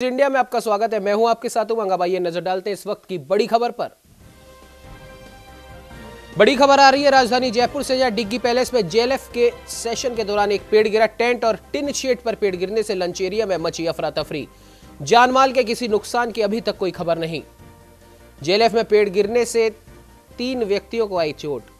India में आपका स्वागत है। मैं हूं आपके साथ उमंग। अब आइए नजर डालते हैं इस वक्त की बड़ी खबर पर। बड़ी खबर आ रही है राजधानी जयपुर से, जहां डिग्गी पैलेस में जेएलएफ के सेशन के दौरान एक पेड़ गिरा। टेंट और टिन शेड पर पेड़ गिरने से लंच एरिया में मची अफरा तफरी। जानमाल के किसी नुकसान की अभी तक कोई खबर नहीं। जेएलएफ में पेड़ गिरने से 3 व्यक्तियों को आई चोट।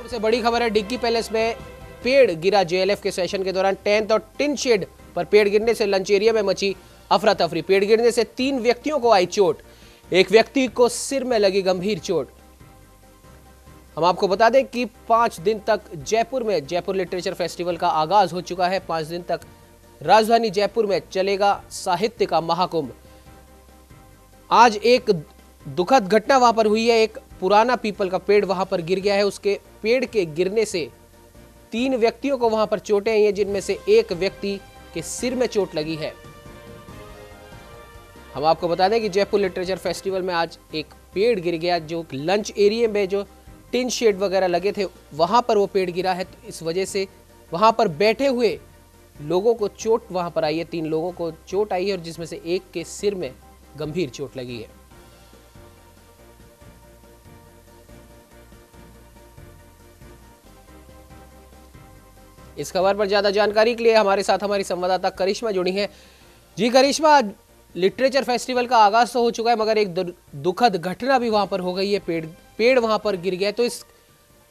से बड़ी खबर है, डिग्गी पैलेस में पेड़ गिरा। जेएलएफ के सेशन के दौरान टेंट और टिन शेड पर पेड़ गिरने से लंच एरिया में मची अफरा तफरी। पेड़ गिरने से 3 व्यक्तियों को आई चोट। एक व्यक्ति को सिर में लगी गंभीर चोट। हम आपको बता दें कि 5 दिन तक जयपुर में जयपुर लिटरेचर फेस्टिवल का आगाज हो चुका है। 5 दिन तक राजधानी जयपुर में चलेगा साहित्य का महाकुंभ। आज एक दुखद घटना वहां पर हुई है। एक पुराना पीपल का पेड़ वहां पर गिर गया है। उसके पेड़ के गिरने से 3 व्यक्तियों को वहां पर चोटें आई हैं, जिनमें से एक व्यक्ति के सिर में चोट लगी है। हम आपको बता दें कि जयपुर लिटरेचर फेस्टिवल में आज एक पेड़ गिर गया, जो लंच एरिया में जो टिन शेड वगैरह लगे थे वहां पर वो पेड़ गिरा है। तो इस वजह से वहां पर बैठे हुए लोगों को चोट वहां पर आई है। 3 लोगों को चोट आई है और जिसमें से एक के सिर में गंभीर चोट लगी है। इस खबर पर ज्यादा जानकारी के लिए हमारे साथ हमारी संवाददाता करिश्मा जुड़ी हैं। जी करिश्मा, लिटरेचर फेस्टिवल का आगाज तो हो चुका है, मगर एक दुखद घटना भी वहां पर हो गई है। पेड़ वहां पर गिर गया। तो इस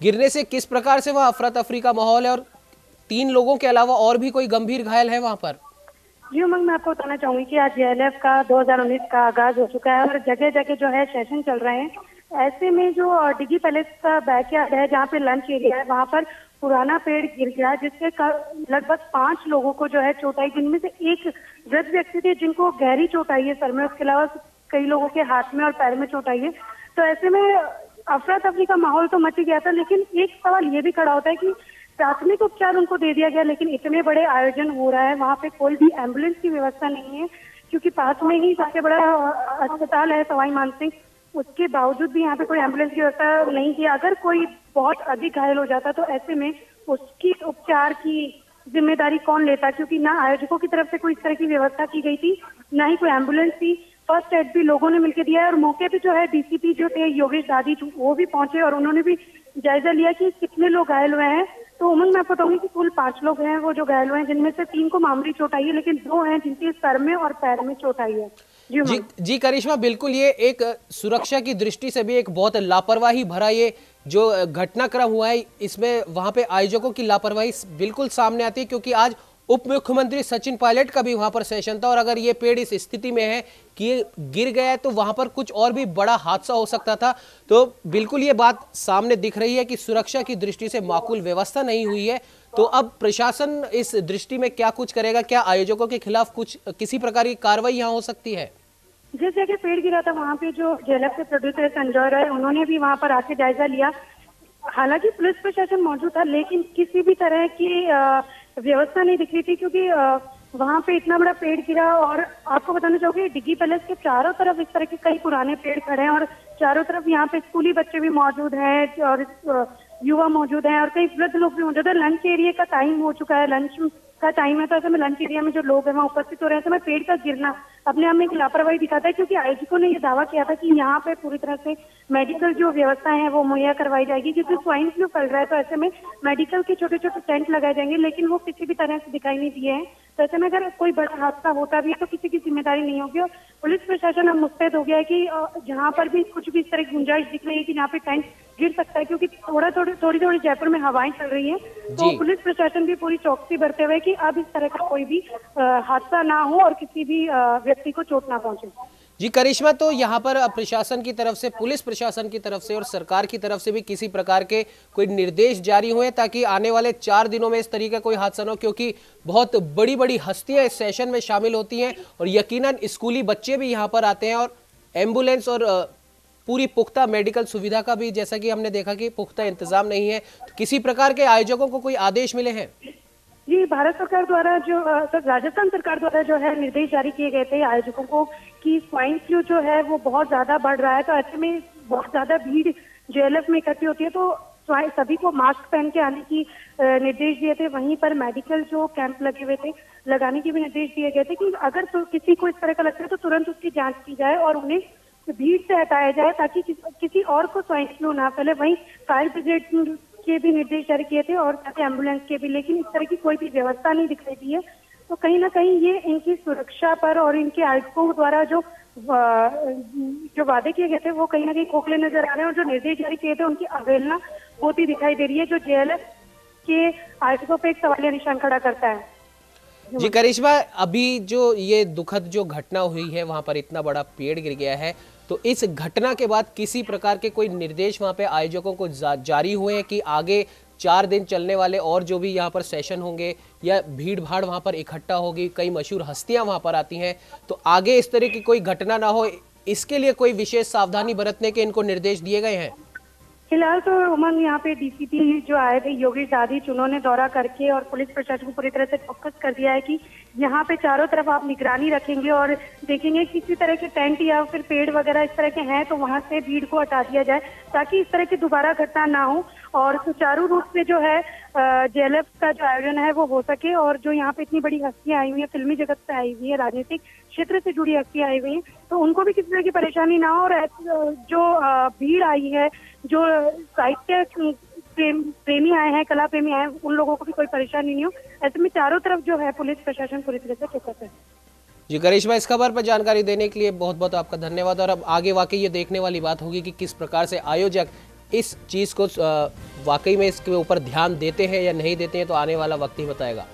गिरने से किस प्रकार से वहां अफरा तफरी का माहौल है, और 3 लोगों के अलावा और भी कोई गंभीर घायल है वहां पर? जी उमंग, मैं आपको बताना चाहूंगी कि आज जेएलएफ का 2019 का आगाज हो चुका है और जगह जगह जो है सेशन चल रहे हैं। ऐसे में जो डिग्गी पैलेस का बैकयार्ड है, जहाँ पे लंच एरिया है, वहाँ पर पुराना पेड़ गिर गया, जिससे लगभग 5 लोगों को जो है चोट आई, जिनमें से एक वृद्ध व्यक्ति थे जिनको गहरी चोट आई है सर में। उसके अलावा कई लोगों के हाथ में और पैर में चोट आई है। तो ऐसे में अफरा तफरी का माहौल तो मच गया था, लेकिन एक सवाल ये भी खड़ा होता है कि प्राथमिक उपचार उनको दे दिया गया, लेकिन इतने बड़े आयोजन हो रहा है, वहाँ पे कोई भी एम्बुलेंस की व्यवस्था नहीं है, क्योंकि पास में ही सबसे बड़ा अस्पताल है सवाई मानसिंह। उसके बावजूद भी यहाँ पे कोई एम्बुलेंस की व्यवस्था नहीं की। अगर कोई बहुत अधिक घायल हो जाता तो ऐसे में उसकी उपचार की जिम्मेदारी कौन लेता, क्योंकि ना आयोजकों की तरफ से कोई इस तरह की व्यवस्था की गई थी, ना ही कोई एम्बुलेंस थी। फर्स्ट एड भी लोगों ने मिलकर दिया है और मौके पे जो है डीसीपी जो थे योगेश दादी, वो भी पहुंचे और उन्होंने भी जायजा लिया कि कितने लोग घायल हुए हैं। तो उमंग, मैं आपको बताऊंगी कि कुल 5 लोग हैं वो जो घायल हुए हैं, जिनमें से 3 को मामूली चोट आई है, लेकिन 2 हैं जिनके सर में और पैर में चोट आई है। जी करिश्मा, बिल्कुल ये एक सुरक्षा की दृष्टि से भी एक बहुत लापरवाही भरा ये जो घटनाक्रम हुआ है, इसमें वहां पे आयोजकों की लापरवाही बिल्कुल सामने आती है। क्योंकि आज उप मुख्यमंत्री सचिन पायलट का भी वहां पर सेशन था, और अगर ये पेड़ इस स्थिति में है कि ये गिर गया है तो वहां पर कुछ और भी बड़ा हादसा हो सकता था। तो बिल्कुल ये बात सामने दिख रही है कि सुरक्षा की दृष्टि से माकूल व्यवस्था नहीं हुई है। तो अब प्रशासन इस दृष्टि में क्या कुछ करेगा? क्या आयोजकों के खिलाफ कुछ किसी प्रकार की कार्रवाई यहाँ हो सकती है? जिस जगह पेड़ गिरा था वहाँ पे जो जेएलएफ के प्रोड्यूसर संजय राय, उन्होंने भी वहाँ पर आके जायजा लिया। हालांकि पुलिस प्रशासन मौजूद था, लेकिन किसी भी तरह की व्यवस्था नहीं दिख रही थी, क्योंकि वहाँ पे इतना बड़ा पेड़ गिरा। और आपको बताना चाहूंगी, डिग्गी पैलेस के चारों तरफ इस तरह के कई पुराने पेड़ खड़े हैं और चारों तरफ यहाँ पे स्कूली बच्चे भी मौजूद हैं और युवा मौजूद हैं और कई वृद्ध लोग भी मौजूद है। लंच एरिया का टाइम हो चुका है, लंच का टाइम है, तो ऐसे में लंच एरिया में जो लोग हैं वहाँ उपस्थित हो रहे हैं। ऐसे में पेड़ का गिरना अपने आप में एक लापरवाही दिखाता है, क्योंकि आयोजकों ने ये दावा किया था कि यहाँ पे पूरी तरह से मेडिकल जो व्यवस्थाएं हैं वो मुहैया करवाई जाएगी, क्योंकि स्वाइन फ्लू फैल रहा है। तो ऐसे में मेडिकल के छोटे छोटे टेंट लगाए जाएंगे, लेकिन वो किसी भी तरह से दिखाई नहीं दिए हैं। तो ऐसे में अगर कोई बड़ा हादसा होता भी है तो किसी की जिम्मेदारी नहीं होगी। और पुलिस प्रशासन अब मुस्तैद हो गया है कि जहाँ पर भी कुछ भी इस तरह की गुंजाइश दिख रही है कि जहाँ पे टेंट गिर सकता है, क्योंकि थोड़ी जयपुर में हवाएं चल रही हैं, तो पुलिस प्रशासन भी पूरी चौकसी बरते हुए कि अब इस तरह का कोई भी हादसा ना हो और किसी भी व्यक्ति को चोट ना पहुंचे। जी करिश्मा, तो यहाँ पर प्रशासन की तरफ से, पुलिस प्रशासन की तरफ से और सरकार की तरफ से भी किसी प्रकार के कोई निर्देश जारी हुए ताकि आने वाले 4 दिनों में इस तरीके का कोई हादसा न हो? क्योंकि बहुत बड़ी बड़ी हस्तियां इस सेशन में शामिल होती हैं और यकीनन स्कूली बच्चे भी यहाँ पर आते हैं और एम्बुलेंस और पूरी पुख्ता मेडिकल सुविधा का भी, जैसा कि हमने देखा कि पुख्ता इंतजाम नहीं है, तो किसी प्रकार के आयोजकों को कोई आदेश मिले हैं? जी, भारत सरकार द्वारा जो राजस्थान सरकार द्वारा जो है निर्देश जारी किए गए थे आयोजकों को कि स्वाइन फ्लू जो है वो बहुत ज्यादा बढ़ रहा है, तो ऐसे में बहुत ज्यादा भीड़ जेएलएफ में इकट्ठी होती है, तो सभी को मास्क पहन के आने की निर्देश दिए थे। वहीं पर मेडिकल जो कैंप लगे हुए थे लगाने के भी निर्देश दिए गए थे कि अगर तो किसी को इस तरह का लगता है तो तुरंत उसकी जांच की जाए और उन्हें भीड़ से हटाया जाए ताकि किसी और को स्वाइन फ्लू ना फैले। वहीं फायर ब्रिगेड के भी निर्देश जारी किए थे और साथ ही एम्बुलेंस के भी, लेकिन इस तरह की कोई भी व्यवस्था नहीं दिखाई दी है। तो कहीं ना कहीं ये इनकी सुरक्षा पर और इनके आयोजकों द्वारा जो वादे किए गए थे वो कहीं ना कहीं खोखले नजर आ रहे हैं, और जो निर्देश जारी किए थे उनकी अवहेलना होती दिखाई दे रही है, जो जेएलएफ के आयोजकों पर एक सवालिया निशान खड़ा करता है। जी करिश्मा, अभी जो ये दुखद जो घटना हुई है, वहां पर इतना बड़ा पेड़ गिर गया है, तो इस घटना के बाद किसी प्रकार के कोई निर्देश वहां पे आयोजकों को जारी हुए हैं कि आगे 4 दिन चलने वाले और जो भी यहाँ पर सेशन होंगे या भीड़ भाड़ वहां पर इकट्ठा होगी, कई मशहूर हस्तियां वहां पर आती हैं, तो आगे इस तरह की कोई घटना ना हो, इसके लिए कोई विशेष सावधानी बरतने के इनको निर्देश दिए गए हैं? फिलहाल तो उमंग यहाँ पे डीसीपी जो आए थे योगेश दाधिच, उन्होंने दौरा करके और पुलिस प्रशासन को पूरी तरह से फोकस कर दिया है कि यहाँ पे चारों तरफ आप निगरानी रखेंगे और देखेंगे किसी तरह के टेंट या फिर पेड़ वगैरह इस तरह के हैं तो वहाँ से भीड़ को हटा दिया जाए ताकि इस तरह की दोबारा घटना ना हो और सुचारू रूप से जो है जेएलएफ का जो आयोजन है वो हो सके। और जो यहाँ पे इतनी बड़ी हस्तियां आई हुई है, फिल्मी जगत से आई हुई है, राजनीतिक क्षेत्र से जुड़ी हस्तियां आई हुई हैं, तो उनको भी किसी तरह की परेशानी ना हो। और जो भीड़ आई है, जो साहित्य प्रेमी आए हैं, कला प्रेमी आए हैं, उन लोगों को भी कोई परेशानी नहीं हो। ऐसे में चारों तरफ जो है पुलिस प्रशासन पूरी तरह से फोकस है। जी करिश्मा, इस खबर पर जानकारी देने के लिए बहुत बहुत आपका धन्यवाद। और अब आगे वाकई ये देखने वाली बात होगी कि किस प्रकार से आयोजक इस चीज को वाकई में इसके ऊपर ध्यान देते हैं या नहीं देते हैं, तो आने वाला वक्त ही बताएगा।